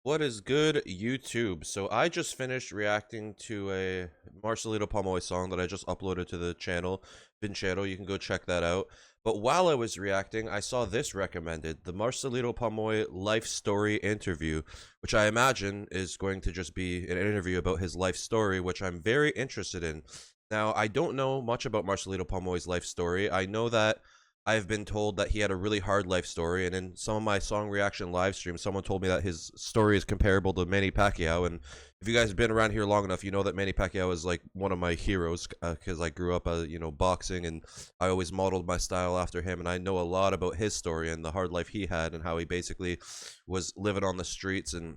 What is good, YouTube? So I just finished reacting to a Marcelito Pomoy song that I just uploaded to the channel, Vincero. You can go check that out. But while I was reacting, I saw this recommended, the Marcelito Pomoy life story interview, which I imagine is going to just be an interview about his life story, which I'm very interested in. Now, I don't know much about Marcelito Pomoy's life story. I know that I've been told that he had a really hard life story, and in some of my song reaction live streams, someone told me that his story is comparable to Manny Pacquiao. And if you guys have been around here long enough, you know that Manny Pacquiao is like one of my heroes because I grew up, boxing, and I always modeled my style after him. And I know a lot about his story and the hard life he had, and how he basically was living on the streets and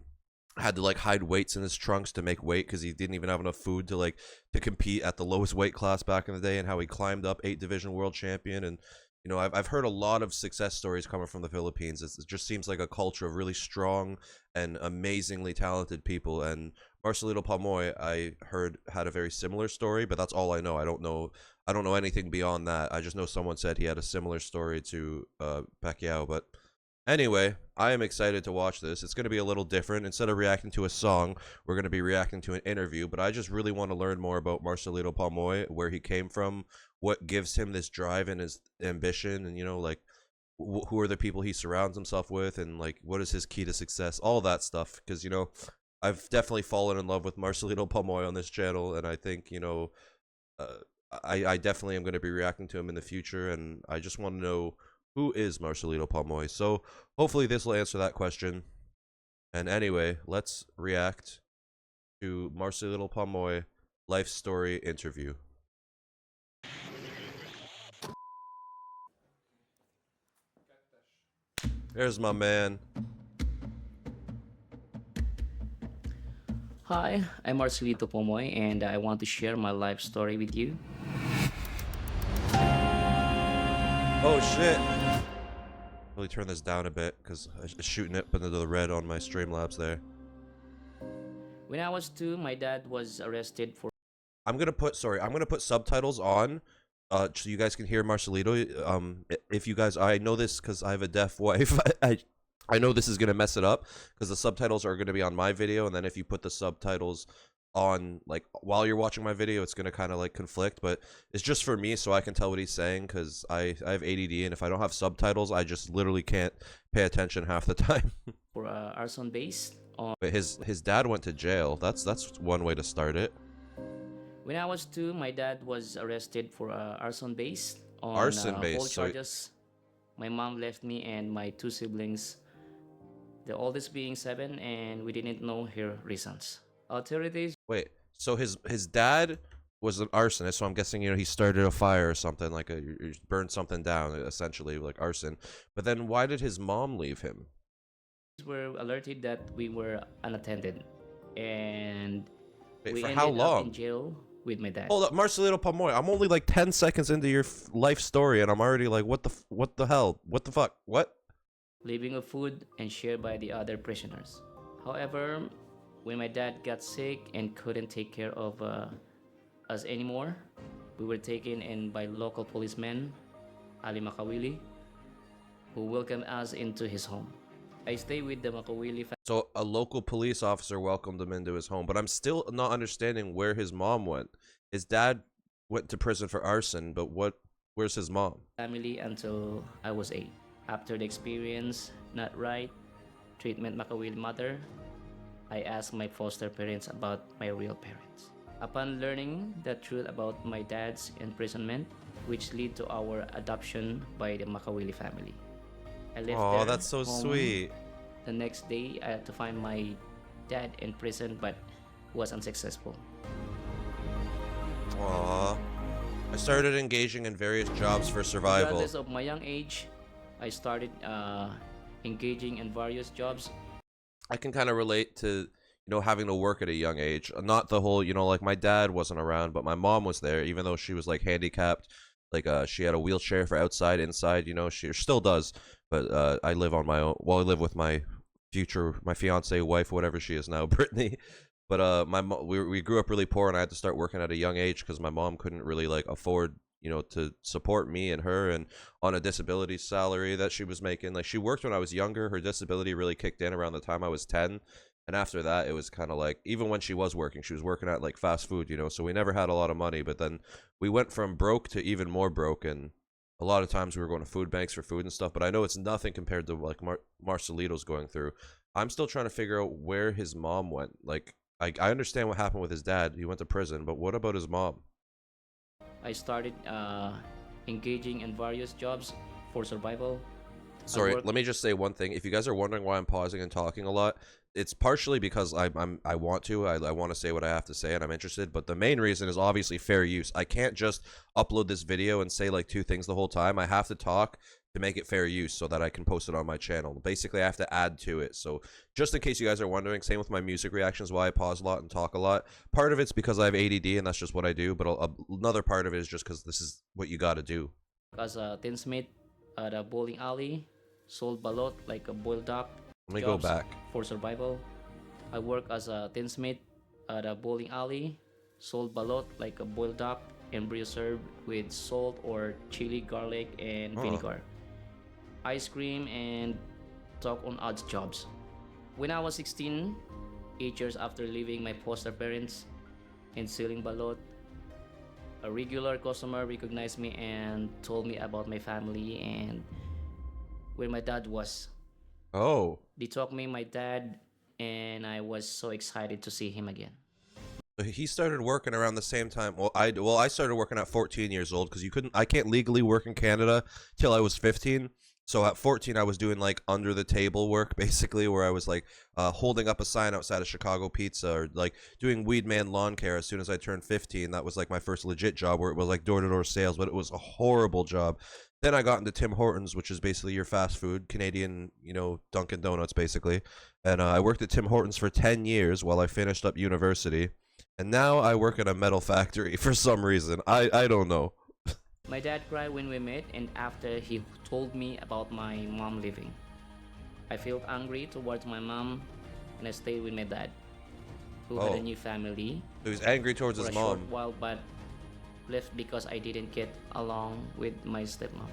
had to like hide weights in his trunks to make weight because he didn't even have enough food to compete at the lowest weight class back in the day, and how he climbed up 8 division world champion. And I've heard a lot of success stories coming from the Philippines. It just seems like a culture of really strong and amazingly talented people. And Marcelito Pomoy, I heard, had a very similar story, but that's all I know. I don't know anything beyond that. I just know someone said he had a similar story to Pacquiao. But anyway, I am excited to watch this. It's going to be a little different. Instead of reacting to a song, we're going to be reacting to an interview. But I just really want to learn more about Marcelito Pomoy, where he came from, what gives him this drive and his ambition, and who are the people he surrounds himself with, and what is his key to success, all that stuff. Because I've definitely fallen in love with Marcelito Pomoy on this channel, and I think uh, I definitely am going to be reacting to him in the future, and I just want to know, who is Marcelito Pomoy? So hopefully this will answer that question. And anyway, let's react to Marcelito Pomoy life story interview. There's my man. Hi, I'm Marcelito Pomoy, and I want to share my life story with you. Oh shit. Really turn this down a bit because I was shooting it into the red on my Streamlabs there. When I was 2, my dad was arrested for. I'm gonna put subtitles on, so you guys can hear Marcelito. If you guys, I know this because I have a deaf wife. I know this is gonna mess it up because the subtitles are gonna be on my video, and then if you put the subtitles on while you're watching my video, it's gonna kind of conflict. But it's just for me, so I can tell what he's saying, because I have ADD, and if I don't have subtitles, I just literally can't pay attention half the time. For arson base on. But his dad went to jail. That's one way to start it. When I was 2, my dad was arrested for arson base on Arson base, all so charges. My mom left me and my 2 siblings, the oldest being 7, and we didn't know her reasons. Authorities. wait. So his dad was an arsonist, so I'm guessing he started a fire or something, you burned something down, essentially like arson. But then why did his mom leave him? Were alerted that we were unattended, and Wait, we for ended how up long? in jail with my dad. Hold up, Marcelito Pomoy. I'm only 10 seconds into your life story, and I'm already what the hell? What the fuck? What? Living of food and shared by the other prisoners. However, when my dad got sick and couldn't take care of us anymore, we were taken in by local policemen, Ali Makawili, who welcomed us into his home. I stay with the Makawili family. So a local police officer welcomed him into his home, but I'm still not understanding where his mom went. His dad went to prison for arson, but where's his mom? Until I was 8. After the experience, not right, treatment Makawili mother, I asked my foster parents about my real parents. Upon learning the truth about my dad's imprisonment, which led to our adoption by the Makawili family, I left Oh, their that's so home. sweet. The next day, I had to find my dad in prison, but was unsuccessful. Aww. I started engaging in various jobs for survival. Regardless of my young age, I started engaging in various jobs. I can kind of relate to having to work at a young age. Not the whole my dad wasn't around, but my mom was there, even though she was handicapped. She had a wheelchair for outside, inside. She still does. But I live on my own. Well, I live with my fiance, wife, whatever she is now, Brittany. But we grew up really poor, and I had to start working at a young age because my mom couldn't really afford to support me and her, and on a disability salary that she was making. She worked when I was younger. Her disability really kicked in around the time I was 10, And after that, it was kind of like, even when she was working, she was working at like fast food, you know, so we never had a lot of money. But then we went from broke to even more broke. And a lot of times we were going to food banks for food and stuff. But I know it's nothing compared to like Marcelito's going through. I'm still trying to figure out where his mom went. Like, I understand what happened with his dad. He went to prison. But what about his mom? I started engaging in various jobs for survival. Sorry, let me just say one thing. If you guys are wondering why I'm pausing and talking a lot, it's partially because I want to. I want to say what I have to say and I'm interested, but the main reason is obviously fair use. I can't just upload this video and say like two things the whole time. I have to talk to make it fair use so that I can post it on my channel. Basically, I have to add to it. So just in case you guys are wondering, same with my music reactions, why I pause a lot and talk a lot. Part of it's because I have ADD and that's just what I do, but another part of it is just because this is what you got to do. As a tinsmith at a bowling alley, sold balot like a boiled duck. Let me go back. For survival. I work as a tinsmith at a bowling alley, sold balot like a boiled duck and beer served with salt or chili, garlic, and vinegar. Ice cream and talk on odd jobs. When I was 16, 8 years after leaving my foster parents and selling balot, a regular customer recognized me and told me about my family and where my dad was. Oh. They taught me my dad, and I was so excited to see him again. He started working around the same time. I started working at 14 years old because I can't legally work in Canada till I was 15. So at 14, I was doing like under the table work, basically, where I was like holding up a sign outside of Chicago Pizza or like doing weed man lawn care. As soon as I turned 15, that was like my first legit job where it was like door-to-door sales, but it was a horrible job. Then I got into Tim Hortons, which is basically your fast food, Canadian, you know, Dunkin' Donuts, basically. And I worked at Tim Hortons for 10 years while I finished up university. And now I work at a metal factory for some reason. I don't know. My dad cried when we met, and after he told me about my mom leaving. I felt angry towards my mom, and I stayed with my dad, who had a new family. He was angry towards his mom. For a short while, but left because I didn't get along with my stepmom.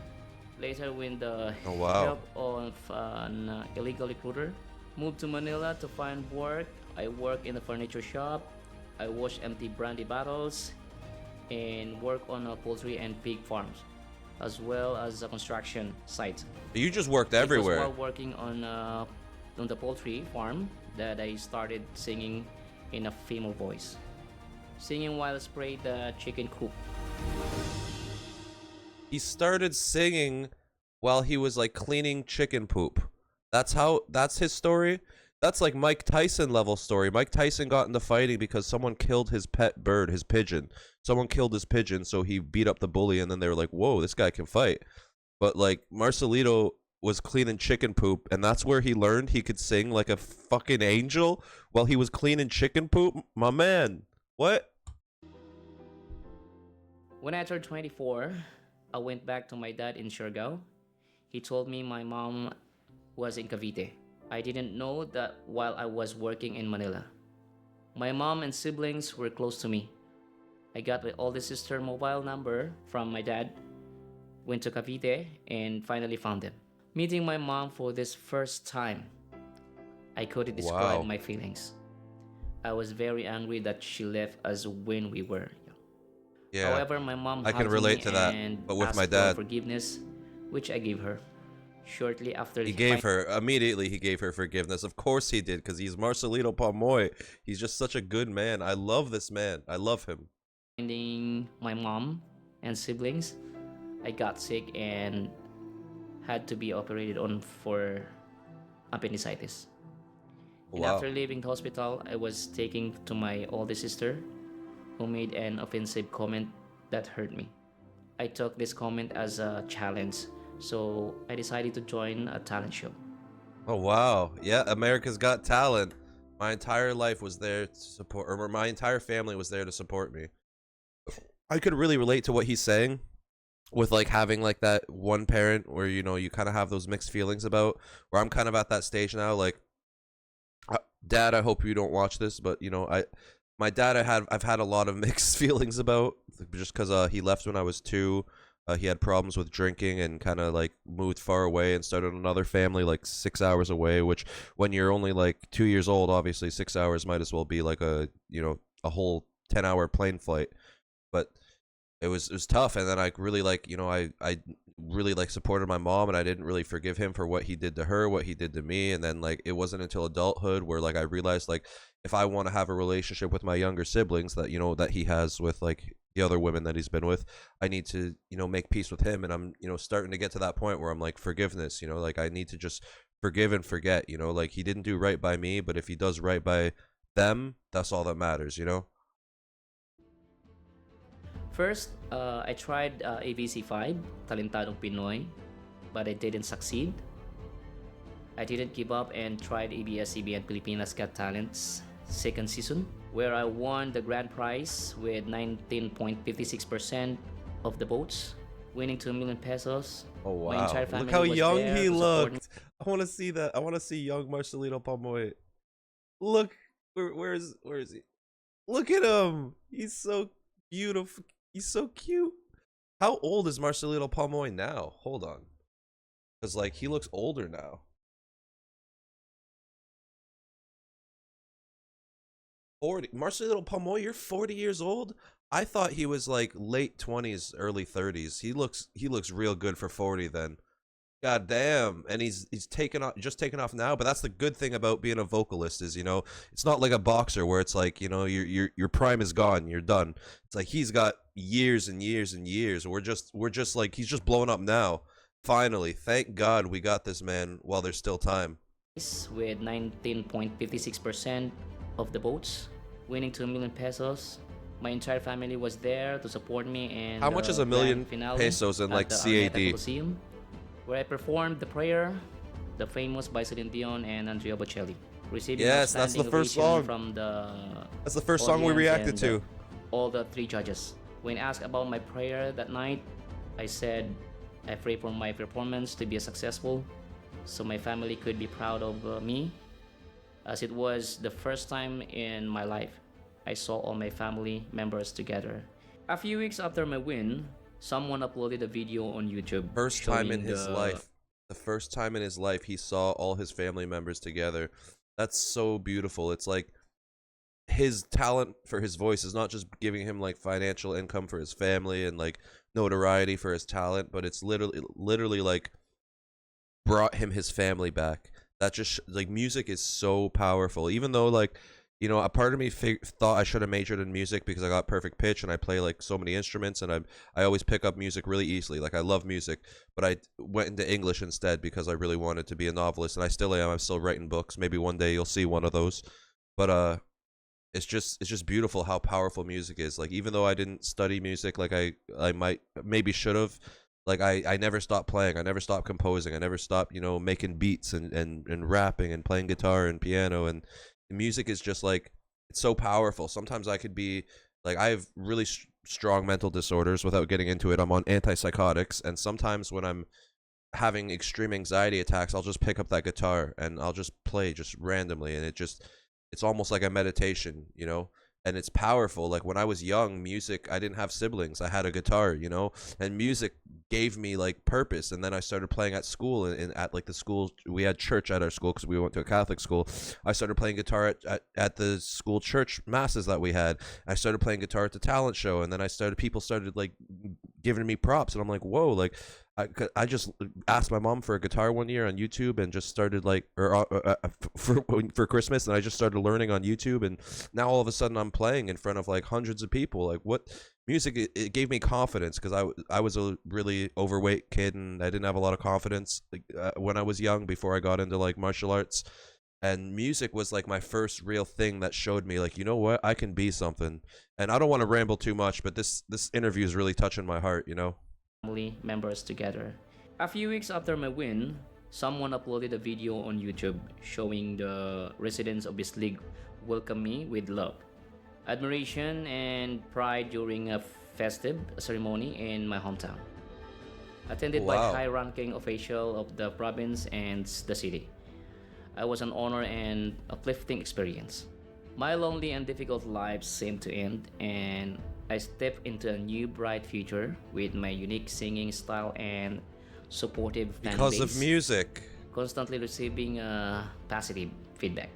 Later, when the help of an illegal recruiter, moved to Manila to find work. I work in a furniture shop. I wash empty brandy bottles and work on poultry and pig farms, as well as a construction site. You just worked everywhere. It was while working on the poultry farm that I started singing in a female voice. Singing while I sprayed the chicken coop. He started singing while he was like cleaning chicken poop. That's his story. That's like Mike Tyson level story. Mike Tyson got into fighting because someone killed his pet bird, his pigeon. Someone killed his pigeon, so he beat up the bully, and then they were like, whoa, this guy can fight. But like Marcelito was cleaning chicken poop, and that's where he learned he could sing like a fucking angel while he was cleaning chicken poop. My man, what? When I turned 24, I went back to my dad in Siargao. He told me my mom was in Cavite. I didn't know that while I was working in Manila. My mom and siblings were close to me. I got my oldest sister mobile number from my dad, went to Cavite, and finally found them. Meeting my mom for this first time, I couldn't describe my feelings. I was very angry that she left us when we were young. Yeah. However, my mom I can relate to that, but with my dad. For forgiveness, which I gave her. Shortly after he gave her forgiveness. Of course he did, because he's Marcelito Pomoy. He's just such a good man. I love this man. I love him. Finding my mom and siblings, I got sick and had to be operated on for appendicitis. And after leaving the hospital, I was taken to my oldest sister, who made an offensive comment that hurt me. I took this comment as a challenge, so I decided to join a talent show. Oh, wow. Yeah, America's Got Talent. My entire life was there to support, or my entire family was there to support me. I could really relate to what he's saying with like having like that one parent where, you know, you kind of have those mixed feelings about, where I'm kind of at that stage now. Like, Dad, I hope you don't watch this, but you know, my dad, I've had a lot of mixed feelings about, just because he left when I was 2. He had problems with drinking and kind of like moved far away and started another family like 6 hours away. Which, when you're only like 2 years old, obviously 6 hours might as well be like a a whole 10-hour plane flight. But it was tough, and then I really like I really like supported my mom, and I didn't really forgive him for what he did to her, what he did to me. And then like it wasn't until adulthood where like I realized like if I want to have a relationship with my younger siblings that that he has with like the other women that he's been with, I need to make peace with him. And I'm starting to get to that point where I'm like forgiveness, like I need to just forgive and forget. Like he didn't do right by me, but if he does right by them, that's all that matters. First, I tried ABC5, Talentadong Pinoy, but I didn't succeed. I didn't give up and tried ABS-CBN Pilipinas Got Talent's second season, where I won the grand prize with 19.56% of the votes, winning 2 million pesos. Oh My entire wow! Look family how was young there he to support me. looked. I want to see that. I want to see young Marcelito Pomoy. Look, where is he? Look at him. He's so beautiful. He's so cute. How old is Marcelito Pomoy now? Hold on, because like he looks older now. 40. Marcelito Pomoy, you're 40 years old. I thought he was like late 20s, early 30s. He looks real good for 40 then. God damn. And he's taken off, just taken off now, but that's the good thing about being a vocalist is, it's not like a boxer where it's like, your prime is gone, you're done. It's like he's got years and years and years. We're just like he's just blowing up now. Finally. Thank God we got this man while there's still time. With 19.56% of the votes, winning 2 million pesos. My entire family was there to support me in How much is a the million grand finale pesos in at like the Araneta CAD? Coliseum, where I performed the prayer, the famous by Celine Dion and Andrea Bocelli, receiving Yes, that's outstanding the first ovation song. from the That's the first song we audience reacted and to. all the three judges. When asked about my prayer that night, I said, I pray for my performance to be successful so my family could be proud of me, as it was the first time in my life I saw all my family members together. A few weeks after my win, someone uploaded a video on YouTube First time in showing his the life. The first time in his life he saw all his family members together. That's so beautiful. It's like his talent for his voice is not just giving him like financial income for his family and like notoriety for his talent, but it's literally like brought him his family back. That just like music is so powerful. Even though like a part of me thought I should have majored in music because I got perfect pitch and I play like so many instruments and I always pick up music really easily. Like I love music, but I went into English instead because I really wanted to be a novelist, and I still am. I'm still writing books. Maybe one day you'll see one of those. But it's just beautiful how powerful music is. Like even though I didn't study music like I might maybe should have, like I never stopped playing. I never stopped composing. I never stopped making beats and rapping and playing guitar and piano. And music is just like it's so powerful. Sometimes I could be like I have really strong mental disorders. Without getting into it, I'm on antipsychotics, and sometimes when I'm having extreme anxiety attacks, I'll just pick up that guitar and I'll just play just randomly, and it's almost like a meditation. And it's powerful. Like when I was young, music, I didn't have siblings. I had a guitar, and music gave me like purpose. And then I started playing at school, and at like the school, we had church at our school because we went to a Catholic school. I started playing guitar at the school church masses that we had. I started playing guitar at the talent show, and then people started like giving me props, and I'm like, whoa, like I just asked my mom for a guitar one year on YouTube and just started like, for Christmas, and I just started learning on YouTube, and now all of a sudden I'm playing in front of like hundreds of people. Like what music? It gave me confidence because I was a really overweight kid and I didn't have a lot of confidence when I was young before I got into like martial arts, and music was like my first real thing that showed me like what, I can be something. And I don't want to ramble too much, but this interview is really touching my heart. family members together. A few weeks after my win, someone uploaded a video on YouTube showing the residents of this league welcome me with love, admiration, and pride during a festive ceremony in my hometown, attended by Wow. high-ranking official of the province and the city. I was an honor and uplifting experience. My lonely and difficult life seemed to end, and I step into a new bright future with my unique singing style and supportive fan Because of base, music. constantly receiving positive feedback.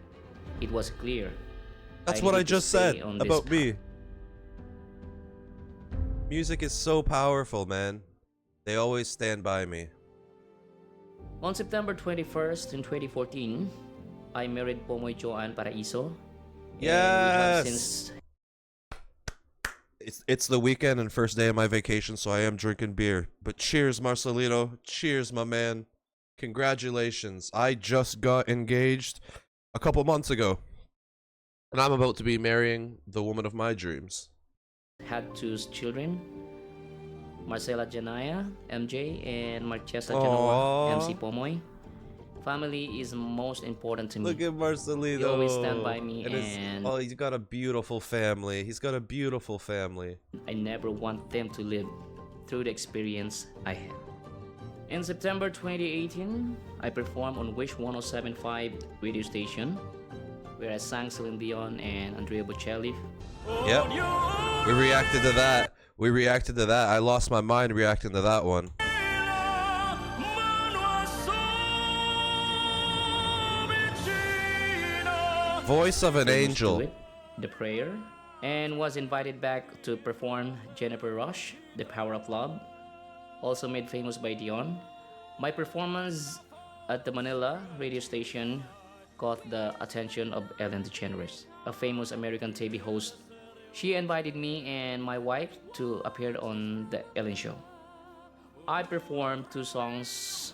It was clear I That's what I needed to just stay said on this about path. me. Music is so powerful, man. They always stand by me. On September 21st, in 2014, I married Pomoy Joan Paraiso, and we have Yes! since It's the weekend and first day of my vacation, so I am drinking beer. But cheers, Marcelito. Cheers, my man. Congratulations. I just got engaged a couple months ago. And I'm about to be marrying the woman of my dreams. had two children, Marcela Janaya, MJ, and Marchesa Genoa, MC Aww. Pomoy. Family is most important to me. Look at They always stand Marcelito. by me, And his and oh, he's got a beautiful family. He's got a beautiful family. I never want them to live through the experience I had. In September 2018, I performed on Wish 1075 radio station, where I sang Celine Dion and Andrea Bocelli. Yep. We reacted to that. We reacted to that. I lost my mind reacting to that one. Voice of an Famous angel. duet, The Prayer, and was invited back to perform Jennifer Rush, The Power of Love, also made famous by Dion. My performance at the Manila radio station caught the attention of Ellen DeGeneres, a famous American TV host. She invited me and my wife to appear on the Ellen Show. I performed two songs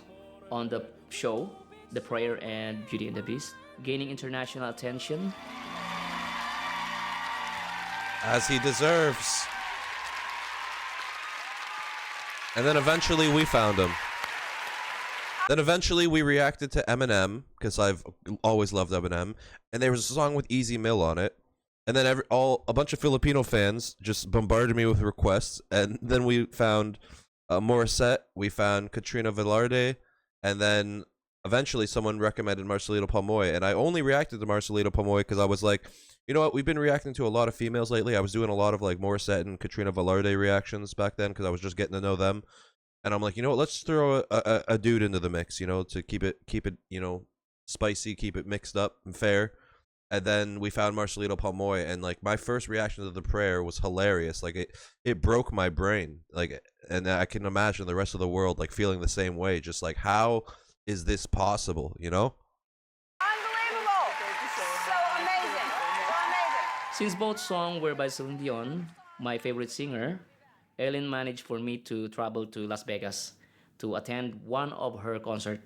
on the show, The Prayer and Beauty and the Beast, gaining international attention. As he deserves. And then eventually we found him. Then eventually we reacted to Eminem, because I've always loved Eminem. And there was a song with Easy Mill on it. And then a bunch of Filipino fans just bombarded me with requests. And then we found Morissette, we found Katrina Velarde, and then eventually someone recommended Marcelito Pomoy. And I only reacted to Marcelito Pomoy because I was like, you know what, we've been reacting to a lot of females lately. I was doing a lot of like Morissette and Katrina Velarde reactions back then because I was just getting to know them. And I'm like, you know what, let's throw a dude into the mix, you know, to keep it, you know, spicy, keep it mixed up and fair. And then we found Marcelito Pomoy, and like my first reaction to The Prayer was hilarious. Like it broke my brain. Like, and I can imagine the rest of the world like feeling the same way. Just like, how is this possible? You know? Unbelievable! So amazing! So amazing! Since both songs were by Celine Dion, my favorite singer, Ellen managed for me to travel to Las Vegas to attend one of her concerts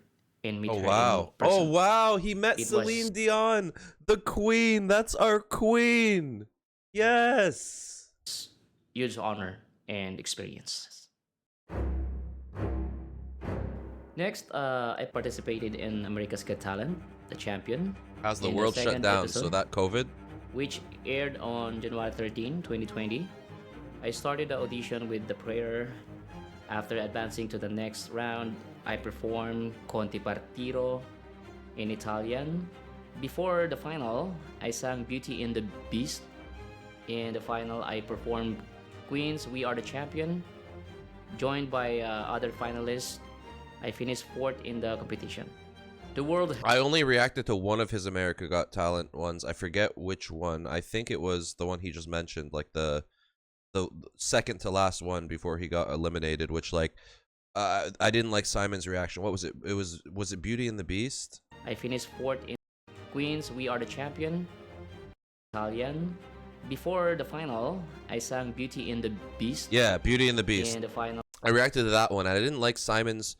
and meet Oh her in wow! person. Oh wow! He met It Celine was Dion, the queen. That's our queen. Yes. huge honor and experience. Next, I participated in America's Got Talent, The Champion, As the in world shut second down, so episode, that COVID. which aired on January 13, 2020. I started the audition with The Prayer. After advancing to the next round, I performed Conti Partiro in Italian. Before the final, I sang Beauty and the Beast. In the final, I performed Queens, We Are the Champion. Joined by other finalists, I finished fourth in the competition. The world I only reacted to one of his America Got Talent ones. I forget which one. I think it was the one he just mentioned, like the second to last one before he got eliminated. Which like, I didn't like Simon's reaction. What was it? Was it Beauty and the Beast? I finished fourth in Queens, We Are the Champion, Italian. Before the final, I sang Beauty and the Beast. Yeah, Beauty and the Beast. In the final, I reacted to that one. And I didn't like Simon's.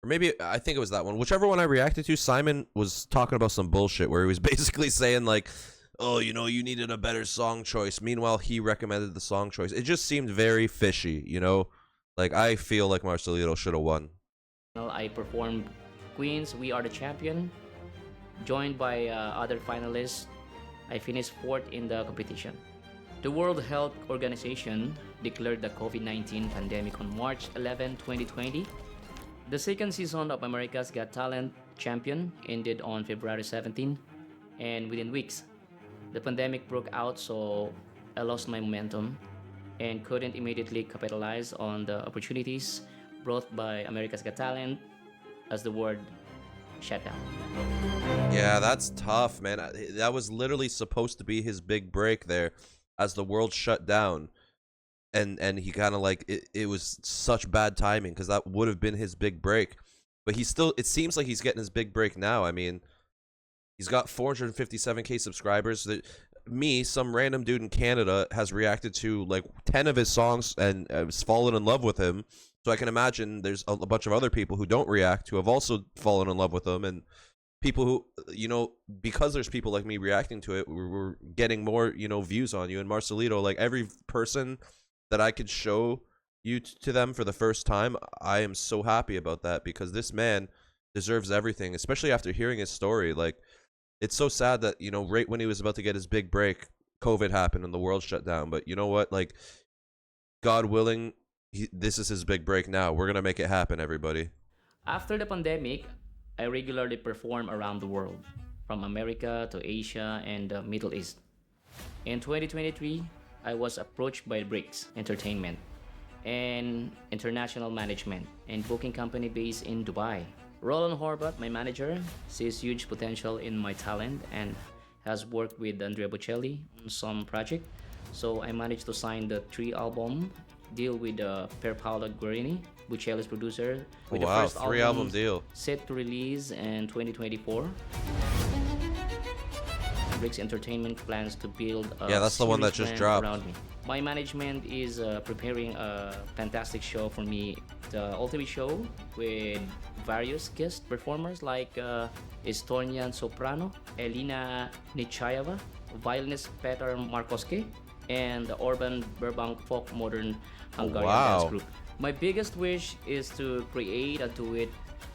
Or maybe I think it was that one. Whichever one I reacted to, Simon was talking about some bullshit where he was basically saying like, oh, you know, you needed a better song choice. Meanwhile, he recommended the song choice. It just seemed very fishy, you know? Like, I feel like Marcelito should have won. I performed Queens, We Are the Champion. Joined by other finalists, I finished fourth in the competition. The World Health Organization declared the COVID-19 pandemic on March 11, 2020. The second season of America's Got Talent Champion ended on February 17, and within weeks, the pandemic broke out, so I lost my momentum. and couldn't immediately capitalize on the opportunities brought by America's Got Talent as the world shut down. Yeah, that's tough, man. That was literally supposed to be his big break there as the world shut down. And he kind of like it was such bad timing because that would have been his big break. But he still, it seems like he's getting his big break now. I mean, he's got 457K subscribers. Me, some random dude in Canada, has reacted to like 10 of his songs and has fallen in love with him. So I can imagine there's a bunch of other people who don't react who have also fallen in love with him, and people who, because there's people like me reacting to it, we're getting more, views on you. And Marcelito, like every person that I could show you to them for the first time, I am so happy about that because this man deserves everything, especially after hearing his story. Like, it's so sad that, right when he was about to get his big break, COVID happened and the world shut down. But you know what? Like, God willing, this is his big break now. We're going to make it happen, everybody. After the pandemic, I regularly perform around the world, from America to Asia and the Middle East. In 2023, I was approached by Bricks Entertainment, an international management and booking company based in Dubai. Roland Horvath, my manager, sees huge potential in my talent and has worked with Andrea Bocelli on some project. So I managed to sign the 3-album deal with Per Paolo Guerini, Bocelli's producer, with the Wow, first 3-album deal. set to release in 2024. Bricks Entertainment plans to build a Yeah, that's the one that series just brand dropped. around me. My management is preparing a fantastic show for me, the ultimate show with various guest performers like Estonian soprano Elina Nichayeva, violinist Petar Markoski, and the urban Burbank folk modern Hungarian Wow. dance group. My biggest wish is to create a duet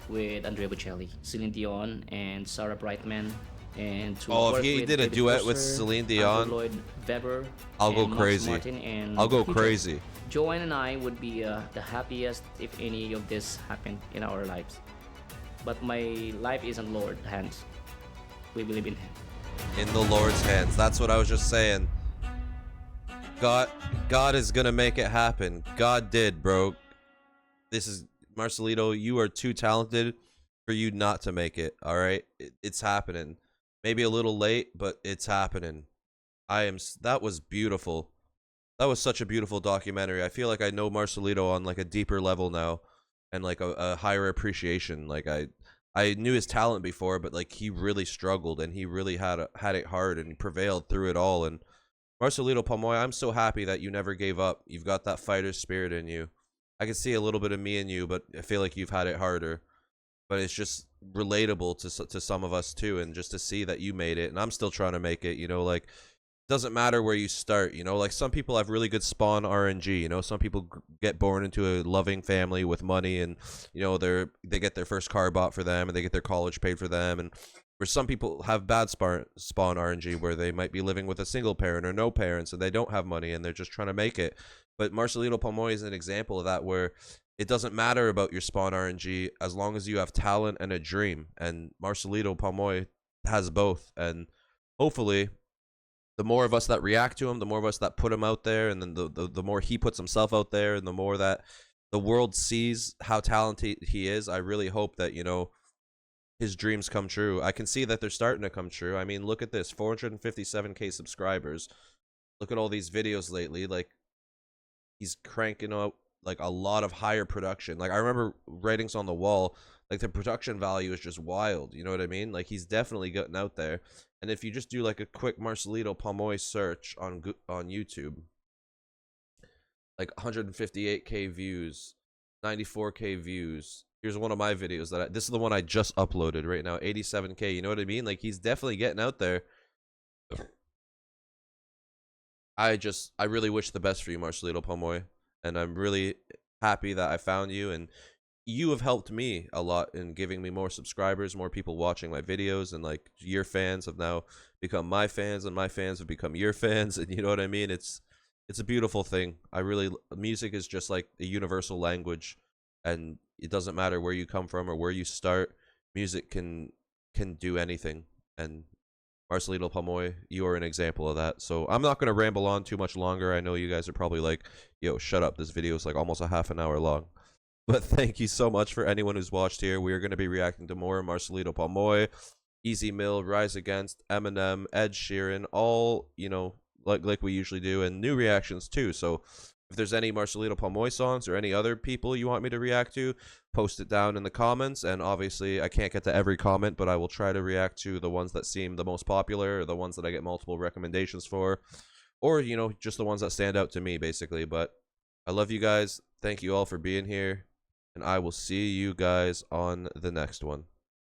with Andrea Bocelli, Celine Dion, and Sarah Brightman, and to Oh, if work he with did a David duet with Foster, Celine Andrew Dion, Lloyd Webber, I'll go and Max crazy. Martin, and I'll go future. crazy. Joanne and I would be the happiest if any of this happened in our lives. But my life is in Lord's hands. We believe in Him. In the Lord's hands. That's what I was just saying. God is gonna make it happen. God did, bro. This is Marcelito. You are too talented for you not to make it. All right, it's happening. Maybe a little late, but it's happening. That was beautiful. That was such a beautiful documentary. I feel like I know Marcelito on like a deeper level now, and like a higher appreciation. Like I knew his talent before, but like he really struggled and he really had it hard and prevailed through it all. And Marcelito Pomoy, I'm so happy that you never gave up. You've got that fighter spirit in you. I can see a little bit of me in you, but I feel like you've had it harder. But it's just relatable to some of us too, and just to see that you made it, and I'm still trying to make it. Like, doesn't matter where you start. Like some people have really good spawn RNG. Some people get born into a loving family with money, and they get their first car bought for them, and they get their college paid for them, and where some people have bad spawn RNG where they might be living with a single parent or no parents and they don't have money and they're just trying to make it. But Marcelito Pomoy is an example of that, where it doesn't matter about your spawn RNG as long as you have talent and a dream. And Marcelito Pomoy has both. And hopefully, the more of us that react to him, the more of us that put him out there, and then the more he puts himself out there, and the more that the world sees how talented he is, I really hope that, his dreams come true. I can see that they're starting to come true. I mean, look at this, 457K subscribers. Look at all these videos lately. Like, he's cranking out like a lot of higher production. Like, I remember Writings on the Wall, like the production value is just wild. You know what I mean? Like, he's definitely getting out there. And if you just do like a quick Marcelito Pomoy search on YouTube, like 158K views, 94K views. Here's one of my videos this is the one I just uploaded right now, 87K. You know what I mean? Like, he's definitely getting out there. I really wish the best for you, Marcelito Pomoy, and I'm really happy that I found you, and you have helped me a lot in giving me more subscribers, more people watching my videos, and like your fans have now become my fans, and my fans have become your fans, and you know what I mean? It's a beautiful thing. Music is just like a universal language, and it doesn't matter where you come from or where you start. Music can do anything, and Marcelito Pomoy, you are an example of that. So I'm not going to ramble on too much longer. I know you guys are probably like, yo, shut up. This video is like almost a half an hour long. But thank you so much for anyone who's watched here. We are going to be reacting to more Marcelito Pomoy, Easy Mill, Rise Against, Eminem, Ed Sheeran, all, you know, like we usually do, and new reactions too. So if there's any Marcelito Pomoy songs or any other people you want me to react to, post it down in the comments. And obviously, I can't get to every comment, but I will try to react to the ones that seem the most popular, or the ones that I get multiple recommendations for, or, you know, just the ones that stand out to me, basically. But I love you guys. Thank you all for being here, and I will see you guys on the next one.